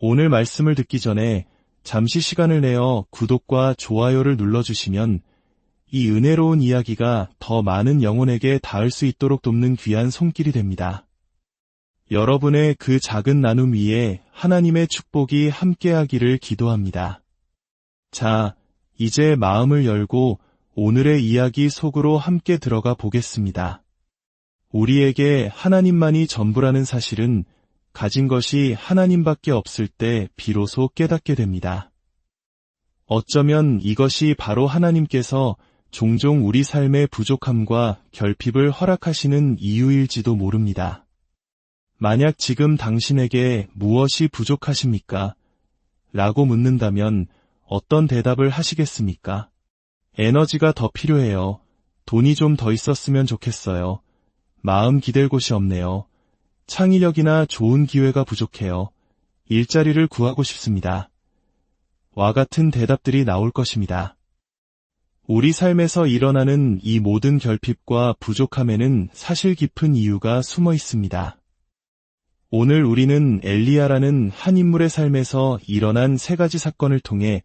오늘 말씀을 듣기 전에 잠시 시간을 내어 구독과 좋아요를 눌러주시면 이 은혜로운 이야기가 더 많은 영혼에게 닿을 수 있도록 돕는 귀한 손길이 됩니다. 여러분의 그 작은 나눔 위에 하나님의 축복이 함께하기를 기도합니다. 자, 이제 마음을 열고 오늘의 이야기 속으로 함께 들어가 보겠습니다. 우리에게 하나님만이 전부라는 사실은 가진 것이 하나님밖에 없을 때 비로소 깨닫게 됩니다. 어쩌면 이것이 바로 하나님께서 종종 우리 삶의 부족함과 결핍을 허락하시는 이유일지도 모릅니다. 만약 지금 당신에게 무엇이 부족하십니까? 라고 묻는다면 어떤 대답을 하시겠습니까? 에너지가 더 필요해요. 돈이 좀 더 있었으면 좋겠어요. 마음 기댈 곳이 없네요. 창의력이나 좋은 기회가 부족해요. 일자리를 구하고 싶습니다. 와 같은 대답들이 나올 것입니다. 우리 삶에서 일어나는 이 모든 결핍과 부족함에는 사실 깊은 이유가 숨어 있습니다. 오늘 우리는 엘리야라는 한 인물의 삶에서 일어난 세 가지 사건을 통해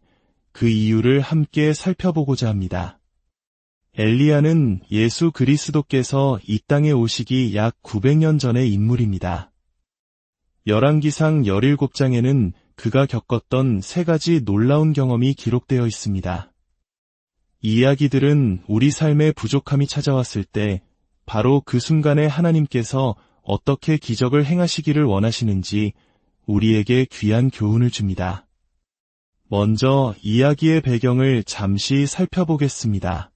그 이유를 함께 살펴보고자 합니다. 엘리야는 예수 그리스도께서 이 땅에 오시기 약 900년 전의 인물입니다. 열왕기상 17장에는 그가 겪었던 세 가지 놀라운 경험이 기록되어 있습니다. 이 이야기들은 우리 삶의 부족함이 찾아왔을 때 바로 그 순간에 하나님께서 어떻게 기적을 행하시기를 원하시는지 우리에게 귀한 교훈을 줍니다. 먼저 이야기의 배경을 잠시 살펴보겠습니다.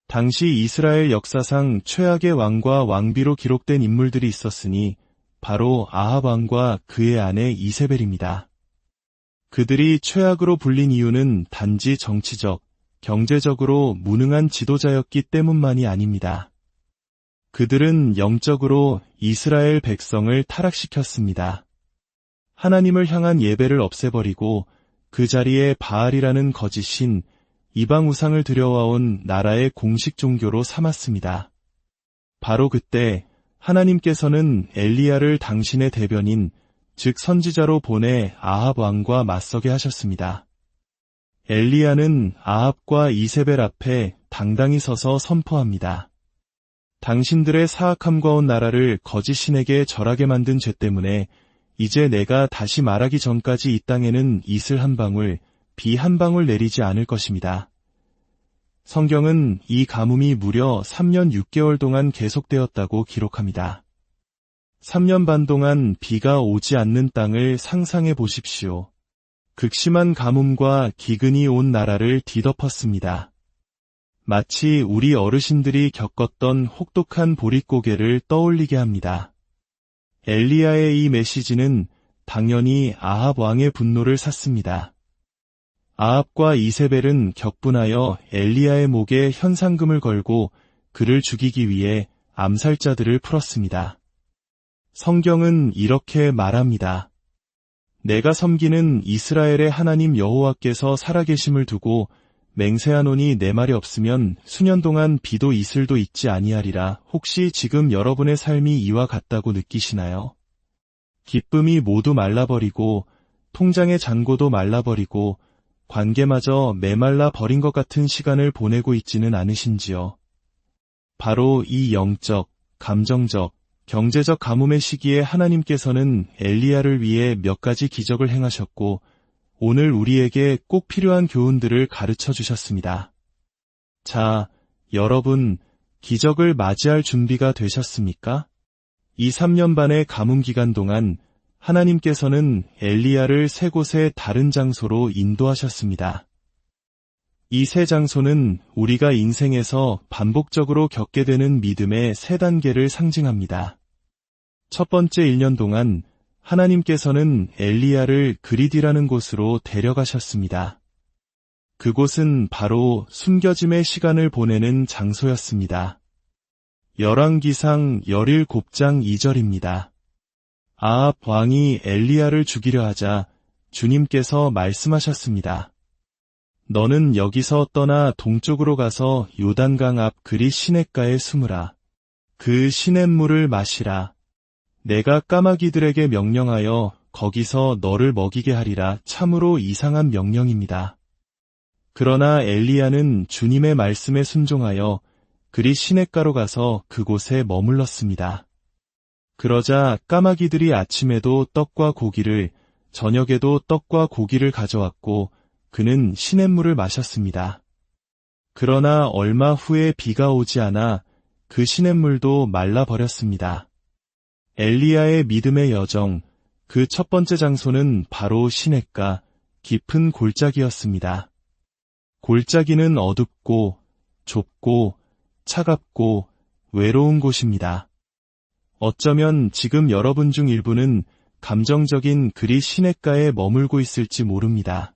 당시 이스라엘 역사상 최악의 왕과 왕비로 기록된 인물들이 있었으니 바로 아합 왕과 그의 아내 이세벨입니다. 그들이 최악으로 불린 이유는 단지 정치적, 경제적으로 무능한 지도자였기 때문만이 아닙니다. 그들은 영적으로 이스라엘 백성을 타락시켰습니다. 하나님을 향한 예배를 없애버리고 그 자리에 바알이라는 거짓신, 이방 우상을 들여와온 나라의 공식 종교로 삼았습니다. 바로 그때 하나님께서는 엘리야를 당신의 대변인, 즉 선지자로 보내 아합 왕과 맞서게 하셨습니다. 엘리야는 아합과 이세벨 앞에 당당히 서서 선포합니다. 당신들의 사악함과 온 나라를 거짓신에게 절하게 만든 죄 때문에 이제 내가 다시 말하기 전까지 이 땅에는 이슬 한 방울, 비 한 방울 내리지 않을 것입니다. 성경은 이 가뭄이 무려 3년 6개월 동안 계속되었다고 기록합니다. 3년 반 동안 비가 오지 않는 땅을 상상해 보십시오. 극심한 가뭄과 기근이 온 나라를 뒤덮었습니다. 마치 우리 어르신들이 겪었던 혹독한 보릿고개를 떠올리게 합니다. 엘리야의 이 메시지는 당연히 아합 왕의 분노를 샀습니다. 아합과 이세벨은 격분하여 엘리야의 목에 현상금을 걸고 그를 죽이기 위해 암살자들을 풀었습니다. 성경은 이렇게 말합니다. 내가 섬기는 이스라엘의 하나님 여호와께서 살아계심을 두고 맹세하노니 내 말이 없으면 수년 동안 비도 이슬도 있지 아니하리라. 혹시 지금 여러분의 삶이 이와 같다고 느끼시나요? 기쁨이 모두 말라버리고 통장의 잔고도 말라버리고 관계마저 메말라 버린 것 같은 시간을 보내고 있지는 않으신지요? 바로 이 영적, 감정적, 경제적 가뭄의 시기에 하나님께서는 엘리야를 위해 몇 가지 기적을 행하셨고 오늘 우리에게 꼭 필요한 교훈들을 가르쳐 주셨습니다. 자, 여러분, 기적을 맞이할 준비가 되셨습니까? 이 3년 반의 가뭄 기간 동안 하나님께서는 엘리야를 세 곳의 다른 장소로 인도하셨습니다. 이 세 장소는 우리가 인생에서 반복적으로 겪게 되는 믿음의 세 단계를 상징합니다. 첫 번째 1년 동안 하나님께서는 엘리야를 그리디라는 곳으로 데려가셨습니다. 그곳은 바로 숨겨짐의 시간을 보내는 장소였습니다. 열왕기상 17장 2절입니다. 아합 왕이 엘리야를 죽이려 하자 주님께서 말씀하셨습니다. 너는 여기서 떠나 동쪽으로 가서 요단강 앞 그리 시냇가에 숨으라. 그 시냇물을 마시라. 내가 까마귀들에게 명령하여 거기서 너를 먹이게 하리라. 참으로 이상한 명령입니다. 그러나 엘리야는 주님의 말씀에 순종하여 그리 시냇가로 가서 그곳에 머물렀습니다. 그러자 까마귀들이 아침에도 떡과 고기를, 저녁에도 떡과 고기를 가져왔고 그는 시냇물을 마셨습니다. 그러나 얼마 후에 비가 오지 않아 그 시냇물도 말라버렸습니다. 엘리야의 믿음의 여정, 그 첫 번째 장소는 바로 시냇가, 깊은 골짜기였습니다. 골짜기는 어둡고 좁고 차갑고 외로운 곳입니다. 어쩌면 지금 여러분 중 일부는 감정적인 그리 시냇가에 머물고 있을지 모릅니다.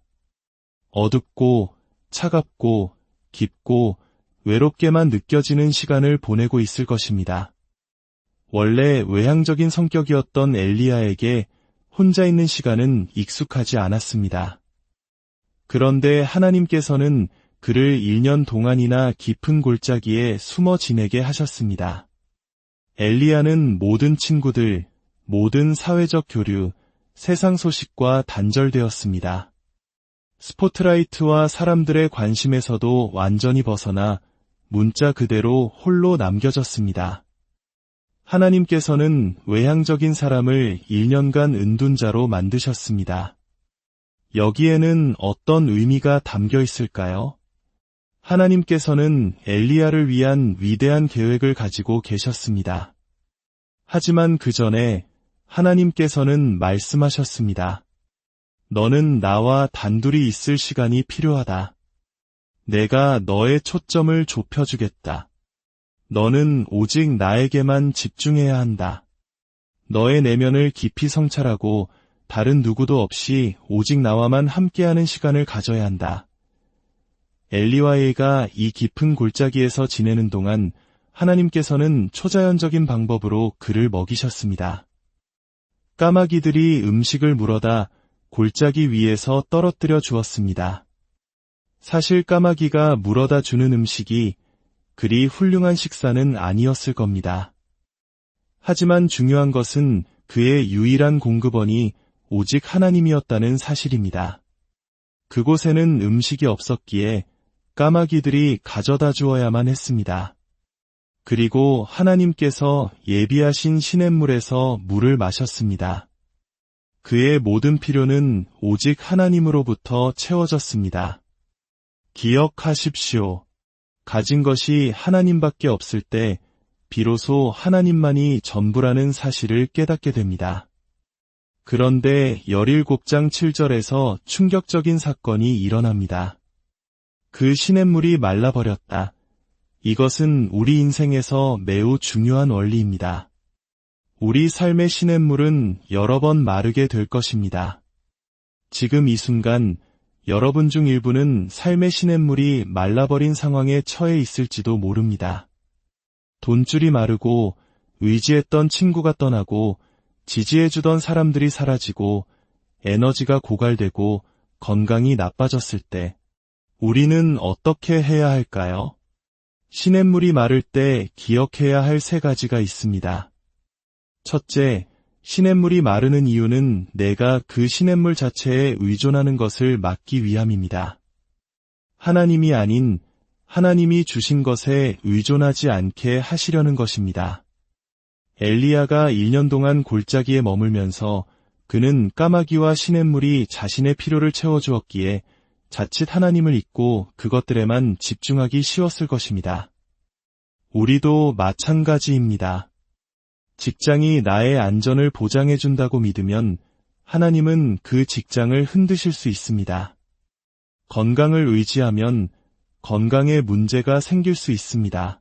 어둡고 차갑고 깊고 외롭게만 느껴지는 시간을 보내고 있을 것입니다. 원래 외향적인 성격이었던 엘리야에게 혼자 있는 시간은 익숙하지 않았습니다. 그런데 하나님께서는 그를 1년 동안이나 깊은 골짜기에 숨어 지내게 하셨습니다. 엘리야는 모든 친구들, 모든 사회적 교류, 세상 소식과 단절되었습니다. 스포트라이트와 사람들의 관심에서도 완전히 벗어나 문자 그대로 홀로 남겨졌습니다. 하나님께서는 외향적인 사람을 1년간 은둔자로 만드셨습니다. 여기에는 어떤 의미가 담겨 있을까요? 하나님께서는 엘리야를 위한 위대한 계획을 가지고 계셨습니다. 하지만 그 전에 하나님께서는 말씀하셨습니다. 너는 나와 단둘이 있을 시간이 필요하다. 내가 너의 초점을 좁혀주겠다. 너는 오직 나에게만 집중해야 한다. 너의 내면을 깊이 성찰하고 다른 누구도 없이 오직 나와만 함께하는 시간을 가져야 한다. 엘리야가 이 깊은 골짜기에서 지내는 동안 하나님께서는 초자연적인 방법으로 그를 먹이셨습니다. 까마귀들이 음식을 물어다 골짜기 위에서 떨어뜨려 주었습니다. 사실 까마귀가 물어다 주는 음식이 그리 훌륭한 식사는 아니었을 겁니다. 하지만 중요한 것은 그의 유일한 공급원이 오직 하나님이었다는 사실입니다. 그곳에는 음식이 없었기에 까마귀들이 가져다 주어야만 했습니다. 그리고 하나님께서 예비하신 시냇물에서 물을 마셨습니다. 그의 모든 필요는 오직 하나님으로부터 채워졌습니다. 기억하십시오. 가진 것이 하나님밖에 없을 때 비로소 하나님만이 전부라는 사실을 깨닫게 됩니다. 그런데 17장 7절에서 충격적인 사건이 일어납니다. 그 시냇물이 말라버렸다. 이것은 우리 인생에서 매우 중요한 원리입니다. 우리 삶의 시냇물은 여러 번 마르게 될 것입니다. 지금 이 순간 여러분 중 일부는 삶의 시냇물이 말라버린 상황에 처해 있을지도 모릅니다. 돈줄이 마르고 의지했던 친구가 떠나고 지지해주던 사람들이 사라지고 에너지가 고갈되고 건강이 나빠졌을 때 우리는 어떻게 해야 할까요? 시냇물이 마를 때 기억해야 할 3가지가 있습니다. 첫째, 시냇물이 마르는 이유는 내가 그 시냇물 자체에 의존하는 것을 막기 위함입니다. 하나님이 아닌 하나님이 주신 것에 의존하지 않게 하시려는 것입니다. 엘리야가 1년 동안 골짜기에 머물면서 그는 까마귀와 시냇물이 자신의 필요를 채워주었기에 자칫 하나님을 잊고 그것들에만 집중하기 쉬웠을 것입니다. 우리도 마찬가지입니다. 직장이 나의 안전을 보장해준다고 믿으면 하나님은 그 직장을 흔드실 수 있습니다. 건강을 의지하면 건강에 문제가 생길 수 있습니다.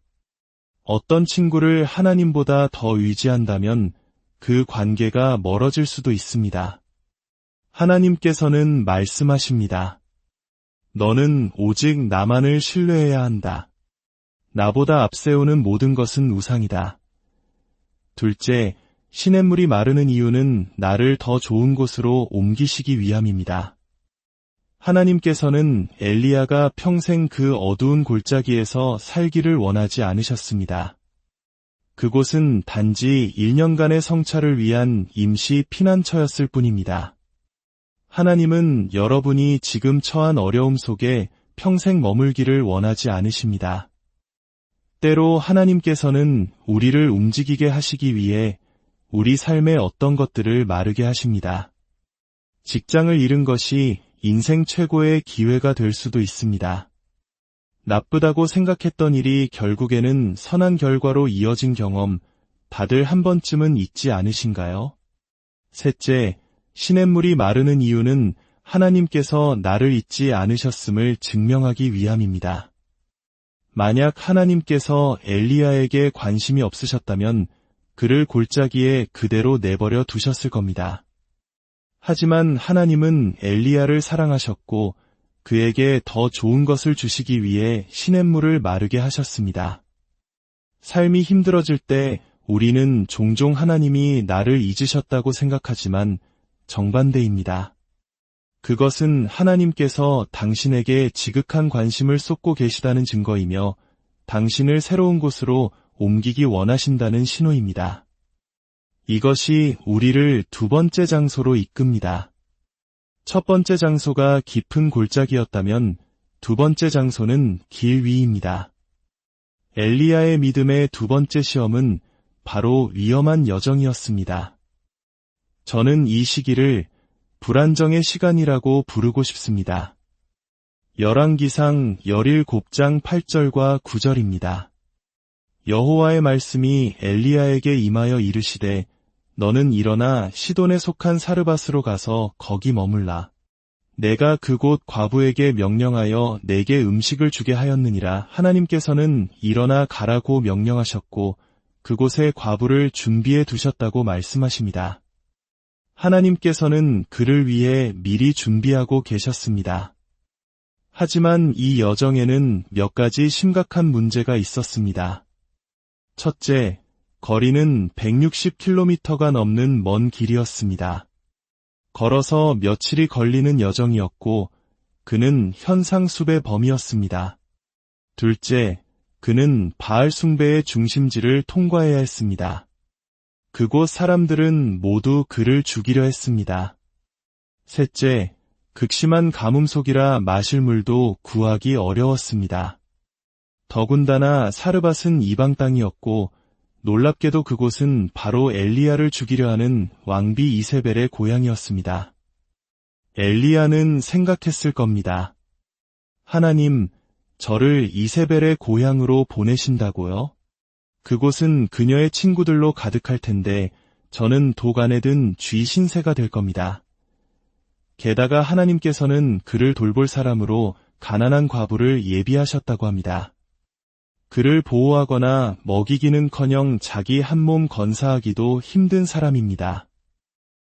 어떤 친구를 하나님보다 더 의지한다면 그 관계가 멀어질 수도 있습니다. 하나님께서는 말씀하십니다. 너는 오직 나만을 신뢰해야 한다. 나보다 앞세우는 모든 것은 우상이다. 둘째, 시냇물이 마르는 이유는 나를 더 좋은 곳으로 옮기시기 위함입니다. 하나님께서는 엘리야가 평생 그 어두운 골짜기에서 살기를 원하지 않으셨습니다. 그곳은 단지 1년간의 성찰을 위한 임시 피난처였을 뿐입니다. 하나님은 여러분이 지금 처한 어려움 속에 평생 머물기를 원하지 않으십니다. 때로 하나님께서는 우리를 움직이게 하시기 위해 우리 삶의 어떤 것들을 마르게 하십니다. 직장을 잃은 것이 인생 최고의 기회가 될 수도 있습니다. 나쁘다고 생각했던 일이 결국에는 선한 결과로 이어진 경험, 다들 한 번쯤은 있지 않으신가요? 셋째, 시냇물이 마르는 이유는 하나님께서 나를 잊지 않으셨음을 증명하기 위함입니다. 만약 하나님께서 엘리야에게 관심이 없으셨다면 그를 골짜기에 그대로 내버려 두셨을 겁니다. 하지만 하나님은 엘리야를 사랑하셨고 그에게 더 좋은 것을 주시기 위해 시냇물을 마르게 하셨습니다. 삶이 힘들어질 때 우리는 종종 하나님이 나를 잊으셨다고 생각하지만 정반대입니다. 그것은 하나님께서 당신에게 지극한 관심을 쏟고 계시다는 증거이며 당신을 새로운 곳으로 옮기기 원하신다는 신호입니다. 이것이 우리를 두 번째 장소로 이끕니다. 첫 번째 장소가 깊은 골짜기였다면 두 번째 장소는 길 위입니다. 엘리야의 믿음의 두 번째 시험은 바로 위험한 여정이었습니다. 저는 이 시기를 불안정의 시간이라고 부르고 싶습니다. 열왕기상 17장 8절과 9절입니다. 여호와의 말씀이 엘리야에게 임하여 이르시되 너는 일어나 시돈에 속한 사르밧으로 가서 거기 머물라. 내가 그곳 과부에게 명령하여 내게 음식을 주게 하였느니라. 하나님께서는 일어나 가라고 명령하셨고 그곳에 과부를 준비해 두셨다고 말씀하십니다. 하나님께서는 그를 위해 미리 준비하고 계셨습니다. 하지만 이 여정에는 몇 가지 심각한 문제가 있었습니다. 첫째, 거리는 160km가 넘는 먼 길이었습니다. 걸어서 며칠이 걸리는 여정이었고 그는 현상수배 범이었습니다. 둘째, 그는 바알 숭배의 중심지를 통과해야 했습니다. 그곳 사람들은 모두 그를 죽이려 했습니다. 셋째, 극심한 가뭄 속이라 마실 물도 구하기 어려웠습니다. 더군다나 사르밧은 이방 땅이었고 놀랍게도 그곳은 바로 엘리야를 죽이려 하는 왕비 이세벨의 고향이었습니다. 엘리야는 생각했을 겁니다. 하나님, 저를 이세벨의 고향으로 보내신다고요? 그곳은 그녀의 친구들로 가득할 텐데 저는 독 안에 든 쥐 신세가 될 겁니다. 게다가 하나님께서는 그를 돌볼 사람으로 가난한 과부를 예비하셨다고 합니다. 그를 보호하거나 먹이기는커녕 자기 한 몸 건사하기도 힘든 사람입니다.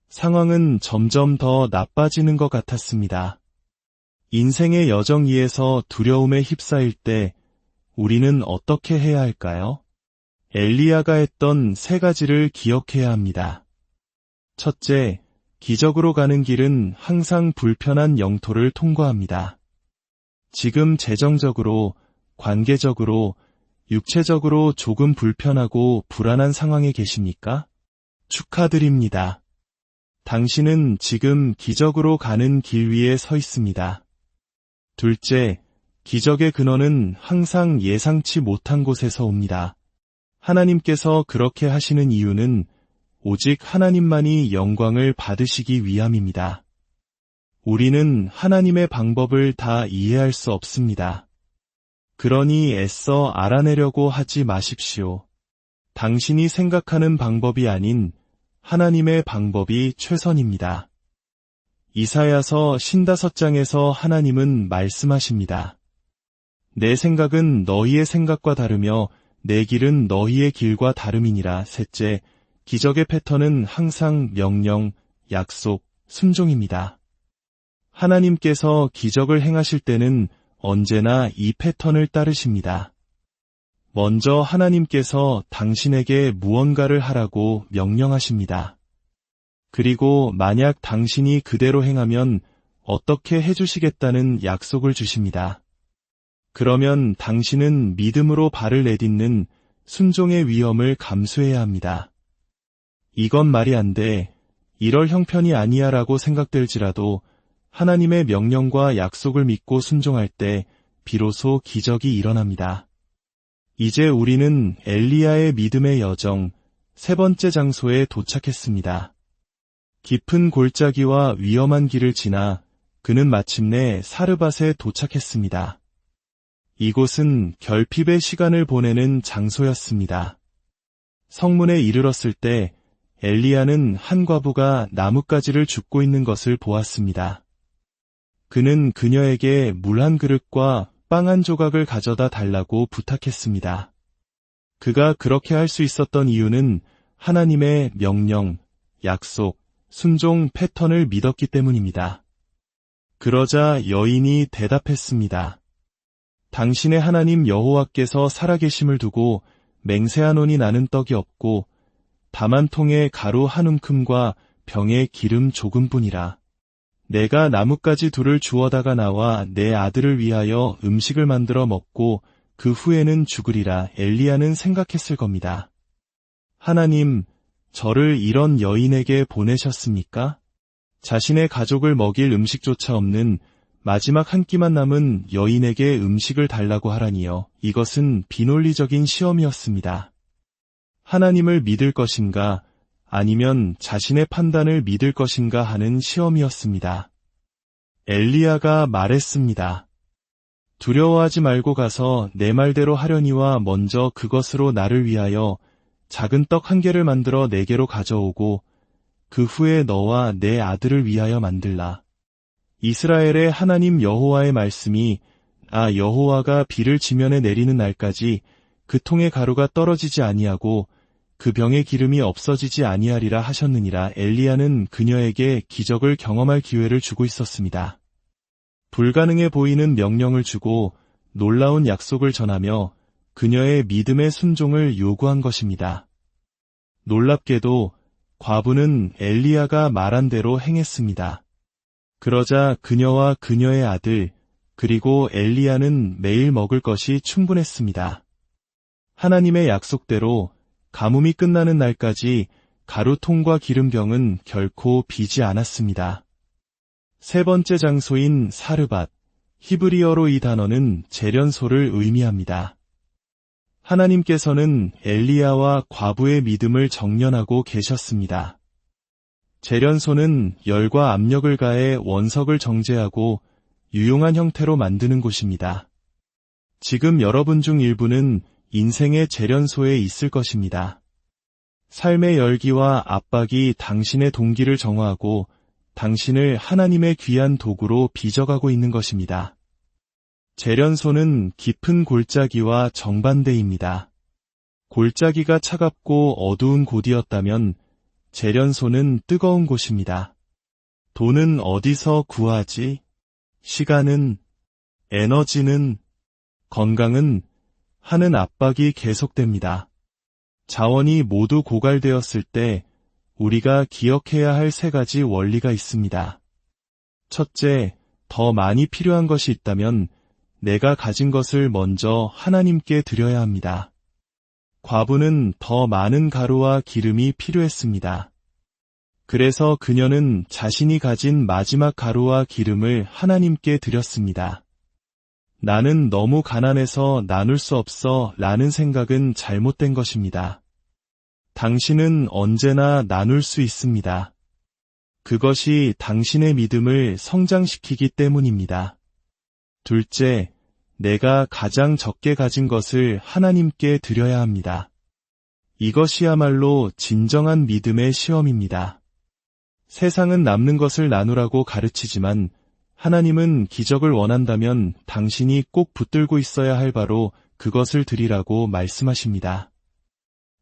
상황은 점점 더 나빠지는 것 같았습니다. 인생의 여정 위에서 두려움에 휩싸일 때 우리는 어떻게 해야 할까요? 엘리야가 했던 세 가지를 기억해야 합니다. 첫째, 기적으로 가는 길은 항상 불편한 영토를 통과합니다. 지금 재정적으로, 관계적으로, 육체적으로 조금 불편하고 불안한 상황에 계십니까? 축하드립니다. 당신은 지금 기적으로 가는 길 위에 서 있습니다. 둘째, 기적의 근원은 항상 예상치 못한 곳에서 옵니다. 하나님께서 그렇게 하시는 이유는 오직 하나님만이 영광을 받으시기 위함입니다. 우리는 하나님의 방법을 다 이해할 수 없습니다. 그러니 애써 알아내려고 하지 마십시오. 당신이 생각하는 방법이 아닌 하나님의 방법이 최선입니다. 이사야서 55장에서 하나님은 말씀하십니다. 내 생각은 너희의 생각과 다르며 내 길은 너희의 길과 다름이니라. 셋째, 기적의 패턴은 항상 명령, 약속, 순종입니다. 하나님께서 기적을 행하실 때는 언제나 이 패턴을 따르십니다. 먼저 하나님께서 당신에게 무언가를 하라고 명령하십니다. 그리고 만약 당신이 그대로 행하면 어떻게 해주시겠다는 약속을 주십니다. 그러면 당신은 믿음으로 발을 내딛는 순종의 위험을 감수해야 합니다. 이건 말이 안 돼. 이럴 형편이 아니야 라고 생각될지라도 하나님의 명령과 약속을 믿고 순종할 때 비로소 기적이 일어납니다. 이제 우리는 엘리야의 믿음의 여정, 세 번째 장소에 도착했습니다. 깊은 골짜기와 위험한 길을 지나 그는 마침내 사르밧에 도착했습니다. 이곳은 결핍의 시간을 보내는 장소였습니다. 성문에 이르렀을 때 엘리야는 한 과부가 나뭇가지를 줍고 있는 것을 보았습니다. 그는 그녀에게 물 한 그릇과 빵 한 조각을 가져다 달라고 부탁했습니다. 그가 그렇게 할 수 있었던 이유는 하나님의 명령, 약속, 순종 패턴을 믿었기 때문입니다. 그러자 여인이 대답했습니다. 당신의 하나님 여호와께서 살아계심을 두고 맹세하노니 나는 떡이 없고 다만 통에 가루 한 움큼과 병에 기름 조금뿐이라. 내가 나뭇가지 둘을 주워다가 나와 내 아들을 위하여 음식을 만들어 먹고 그 후에는 죽으리라. 엘리야는 생각했을 겁니다. 하나님, 저를 이런 여인에게 보내셨습니까? 자신의 가족을 먹일 음식조차 없는 마지막 한 끼만 남은 여인에게 음식을 달라고 하라니요. 이것은 비논리적인 시험이었습니다. 하나님을 믿을 것인가 아니면 자신의 판단을 믿을 것인가 하는 시험이었습니다. 엘리야가 말했습니다. 두려워하지 말고 가서 내 말대로 하려니와 먼저 그것으로 나를 위하여 작은 떡 한 개를 만들어 내게로 가져오고 그 후에 너와 내 아들을 위하여 만들라. 이스라엘의 하나님 여호와의 말씀이 여호와가 비를 지면에 내리는 날까지 그 통의 가루가 떨어지지 아니하고 그 병의 기름이 없어지지 아니하리라 하셨느니라. 엘리야는 그녀에게 기적을 경험할 기회를 주고 있었습니다. 불가능해 보이는 명령을 주고 놀라운 약속을 전하며 그녀의 믿음의 순종을 요구한 것입니다. 놀랍게도 과부는 엘리야가 말한 대로 행했습니다. 그러자 그녀와 그녀의 아들, 그리고 엘리야는 매일 먹을 것이 충분했습니다. 하나님의 약속대로 가뭄이 끝나는 날까지 가루통과 기름병은 결코 비지 않았습니다. 세 번째 장소인 사르밧, 히브리어로 이 단어는 재련소를 의미합니다. 하나님께서는 엘리야와 과부의 믿음을 정련하고 계셨습니다. 재련소는 열과 압력을 가해 원석을 정제하고 유용한 형태로 만드는 곳입니다. 지금 여러분 중 일부는 인생의 재련소에 있을 것입니다. 삶의 열기와 압박이 당신의 동기를 정화하고 당신을 하나님의 귀한 도구로 빚어가고 있는 것입니다. 재련소는 깊은 골짜기와 정반대입니다. 골짜기가 차갑고 어두운 곳이었다면 재련소는 뜨거운 곳입니다. 돈은 어디서 구하지? 시간은, 에너지는, 건강은 하는 압박이 계속됩니다. 자원이 모두 고갈되었을 때 우리가 기억해야 할 세 가지 원리가 있습니다. 첫째, 더 많이 필요한 것이 있다면 내가 가진 것을 먼저 하나님께 드려야 합니다. 과부는 더 많은 가루와 기름이 필요했습니다. 그래서 그녀는 자신이 가진 마지막 가루와 기름을 하나님께 드렸습니다. 나는 너무 가난해서 나눌 수 없어 라는 생각은 잘못된 것입니다. 당신은 언제나 나눌 수 있습니다. 그것이 당신의 믿음을 성장시키기 때문입니다. 둘째, 내가 가장 적게 가진 것을 하나님께 드려야 합니다. 이것이야말로 진정한 믿음의 시험입니다. 세상은 남는 것을 나누라고 가르치지만 하나님은 기적을 원한다면 당신이 꼭 붙들고 있어야 할 바로 그것을 드리라고 말씀하십니다.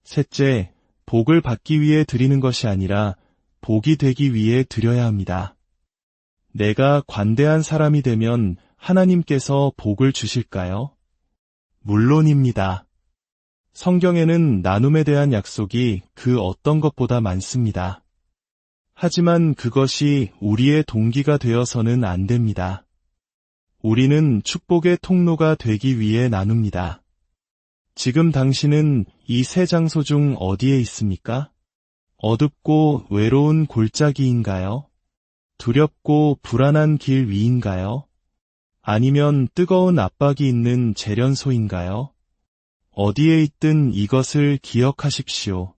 셋째, 복을 받기 위해 드리는 것이 아니라 복이 되기 위해 드려야 합니다. 내가 관대한 사람이 되면 하나님께서 복을 주실까요? 물론입니다. 성경에는 나눔에 대한 약속이 그 어떤 것보다 많습니다. 하지만 그것이 우리의 동기가 되어서는 안 됩니다. 우리는 축복의 통로가 되기 위해 나눕니다. 지금 당신은 이 세 장소 중 어디에 있습니까? 어둡고 외로운 골짜기인가요? 두렵고 불안한 길 위인가요? 아니면 뜨거운 압박이 있는 재련소인가요? 어디에 있든 이것을 기억하십시오.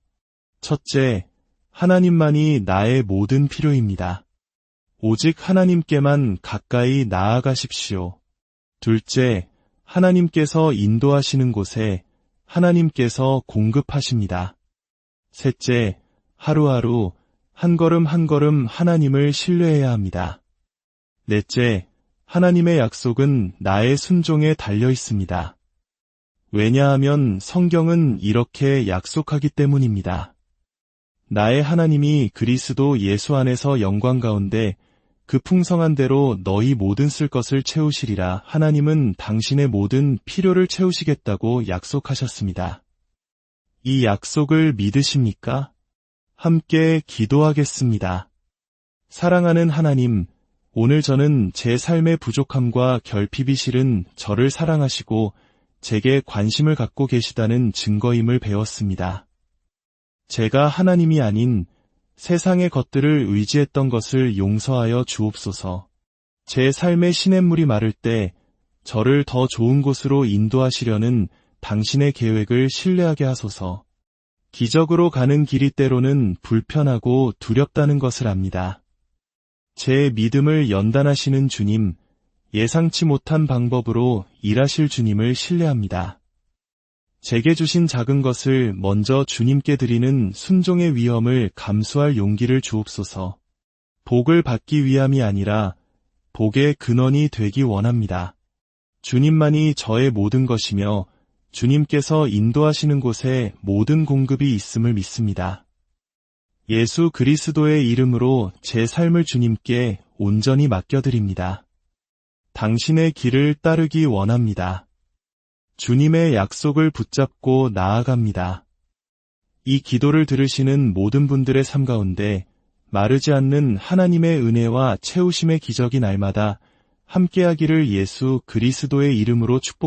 첫째, 하나님만이 나의 모든 필요입니다. 오직 하나님께만 가까이 나아가십시오. 둘째, 하나님께서 인도하시는 곳에 하나님께서 공급하십니다. 셋째, 하루하루 한 걸음 한 걸음 하나님을 신뢰해야 합니다. 넷째, 하나님의 약속은 나의 순종에 달려 있습니다. 왜냐하면 성경은 이렇게 약속하기 때문입니다. 나의 하나님이 그리스도 예수 안에서 영광 가운데 그 풍성한 대로 너희 모든 쓸 것을 채우시리라. 하나님은 당신의 모든 필요를 채우시겠다고 약속하셨습니다. 이 약속을 믿으십니까? 함께 기도하겠습니다. 사랑하는 하나님, 오늘 저는 제 삶의 부족함과 결핍이 실은 저를 사랑하시고 제게 관심을 갖고 계시다는 증거임을 배웠습니다. 제가 하나님이 아닌 세상의 것들을 의지했던 것을 용서하여 주옵소서. 제 삶의 시냇물이 마를 때 저를 더 좋은 곳으로 인도하시려는 당신의 계획을 신뢰하게 하소서. 기적으로 가는 길이 때로는 불편하고 두렵다는 것을 압니다. 제 믿음을 연단하시는 주님, 예상치 못한 방법으로 일하실 주님을 신뢰합니다. 제게 주신 작은 것을 먼저 주님께 드리는 순종의 위험을 감수할 용기를 주옵소서. 복을 받기 위함이 아니라 복의 근원이 되기 원합니다. 주님만이 저의 모든 것이며 주님께서 인도하시는 곳에 모든 공급이 있음을 믿습니다. 예수 그리스도의 이름으로 제 삶을 주님께 온전히 맡겨드립니다. 당신의 길을 따르기 원합니다. 주님의 약속을 붙잡고 나아갑니다. 이 기도를 들으시는 모든 분들의 삶 가운데 마르지 않는 하나님의 은혜와 채우심의 기적이 날마다 함께하기를 예수 그리스도의 이름으로 축복합니다.